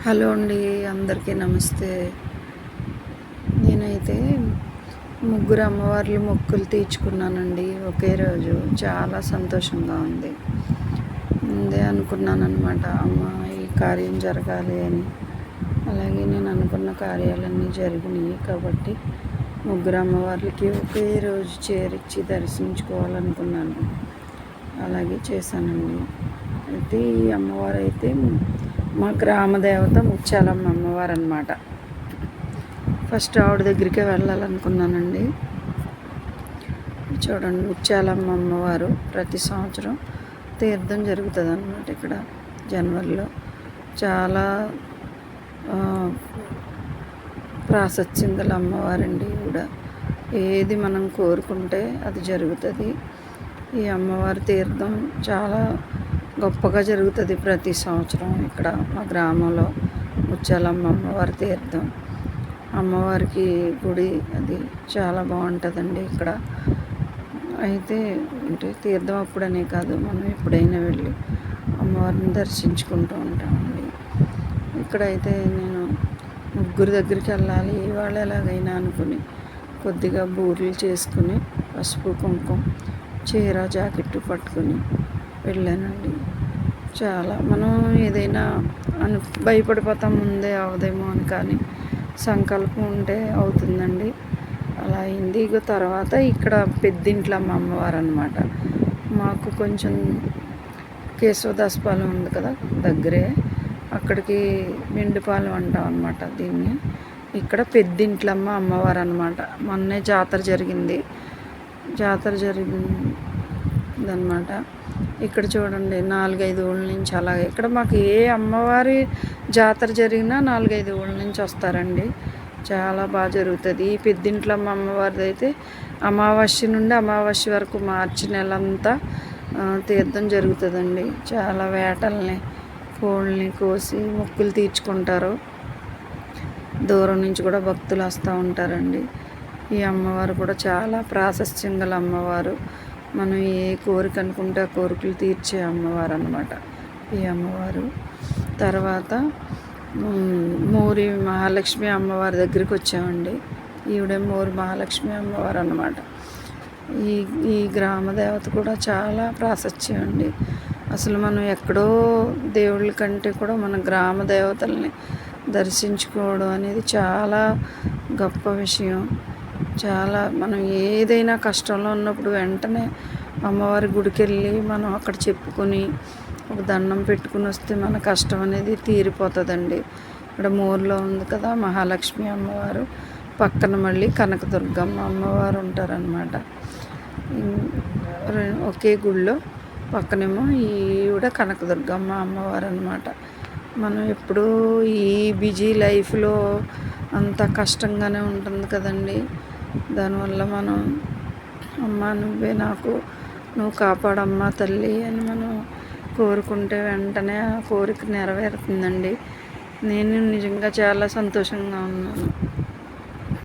Hello అండి, అందరికీ నమస్తే. నేనైతే ముగ్గురు అమ్మవార్లు మొక్కులు తీర్చుకున్నానండి ఒకే రోజు. చాలా సంతోషంగా ఉంది. ముందే అనుకున్నాను అనమాట, అమ్మ ఈ కార్యం జరగాలి అని. అలాగే నేను అనుకున్న కార్యాలన్నీ జరిగినాయి కాబట్టి ముగ్గురు అమ్మవార్లకి ఒకే రోజు చేరిచ్చి దర్శించుకోవాలనుకున్నాను. అలాగే చేశానండి. అయితే ఈ అమ్మవారు అయితే మా గ్రామ దేవత ముత్యాలమ్మ అమ్మవారు అన్నమాట. ఫస్ట్ ఆవిడ దగ్గరికే వెళ్ళాలనుకున్నానండి. చూడండి, ముత్యాలమ్మ అమ్మవారు ప్రతి సంవత్సరం తీర్థం జరుగుతుంది అన్నమాట ఇక్కడ జనవరిలో. చాలా ప్రాశస్త్యం గల అమ్మవారండి ఈవిడ. ఏది మనం కోరుకుంటే అది జరుగుతుంది. ఈ అమ్మవారి తీర్థం చాలా గొప్పగా జరుగుతుంది ప్రతి సంవత్సరం ఇక్కడ మా గ్రామంలో. ముత్యాలమ్మ అమ్మవారి తీర్థం, అమ్మవారికి గుడి అది చాలా బాగుంటుందండి ఇక్కడ. అయితే అంటే తీర్థం అప్పుడనే కాదు, మనం ఎప్పుడైనా వెళ్ళి అమ్మవారిని దర్శించుకుంటూ ఉంటామండి. ఇక్కడైతే నేను ముగ్గురు దగ్గరికి వెళ్ళాలి ఇవాళ ఎలాగైనా అనుకుని కొద్దిగా బూరెలు చేసుకుని పసుపు కుంకుమ చీర జాకెట్టు పట్టుకుని వెళ్ళానండి. చాలా మనం ఏదైనా భయపడిపోతాం, ముందే అవదేమో అని, కానీ సంకల్పం ఉంటే అవుతుందండి. అలా అయింది. ఇక తర్వాత ఇక్కడ పెద్దింట్లమ్మ అమ్మవారు అనమాట. మాకు కొంచెం కేశవదాసపాలెం ఉంది కదా దగ్గరే, అక్కడికి మెండుపాలెం అంటాం అనమాట దీన్ని. ఇక్కడ పెద్దింట్లమ్మ అమ్మవారు అనమాట. మొన్నే జాతర జరిగిందనమాట. ఇక్కడ చూడండి, 4-5 ఊళ్ళ నుంచి అలాగే ఇక్కడ మాకు ఏ అమ్మవారి జాతర జరిగినా 4-5 ఊళ్ళ నుంచి వస్తారండి. చాలా బాగా జరుగుతుంది. ఈ పెద్దింట్లమ్మ అమ్మవారిది అయితే అమావాస్య నుండి అమావాస్య వరకు మార్చి నెలంతా తీర్థం జరుగుతుందండి. చాలా వేటల్ని కోళ్ళని కోసి మొక్కులు తీర్చుకుంటారు. దూరం నుంచి కూడా భక్తులు వస్తూ ఉంటారండి. ఈ అమ్మవారు కూడా చాలా ప్రాశస్త్యం గల అమ్మవారు. మనం ఏ కోరిక అనుకుంటే ఆ కోరికలు తీర్చే అమ్మవారు అన్నమాట ఈ అమ్మవారు. తర్వాత మోరి మహాలక్ష్మి అమ్మవారి దగ్గరికి వచ్చామండి. ఈవిడే మోరి మహాలక్ష్మి అమ్మవారు అన్నమాట. ఈ గ్రామ దేవత కూడా చాలా ప్రాశస్త్యం అండి. అసలు మనం ఎక్కడో దేవుళ్ళ కంటే కూడా మన గ్రామ దేవతల్ని దర్శించుకోవడం అనేది చాలా గొప్ప విషయం. చాలా మనం ఏదైనా కష్టంలో ఉన్నప్పుడు వెంటనే అమ్మవారి గుడికి వెళ్ళి మనం అక్కడ చెప్పుకొని ఒక దండం పెట్టుకుని వస్తే మన కష్టం అనేది తీరిపోతుందండి. ఇక్కడ మోర్లో ఉంది కదా మహాలక్ష్మి అమ్మవారు, పక్కన మళ్ళీ కనకదుర్గమ్మ అమ్మవారు ఉంటారనమాట. ఒకే గుళ్ళో పక్కనేమో ఈవిడ కనకదుర్గమ్మ అమ్మవారు అనమాట. మనం ఎప్పుడూ ఈ బిజీ లైఫ్లో అంత కష్టంగానే ఉంటుంది కదండి. దానివల్ల మనం అమ్మ నువ్వే నాకు, నువ్వు కాపాడమ్మా తల్లి అని మనం కోరుకుంటే వెంటనే ఆ కోరిక నెరవేరుతుందండి. నేను నిజంగా చాలా సంతోషంగా ఉన్నాను.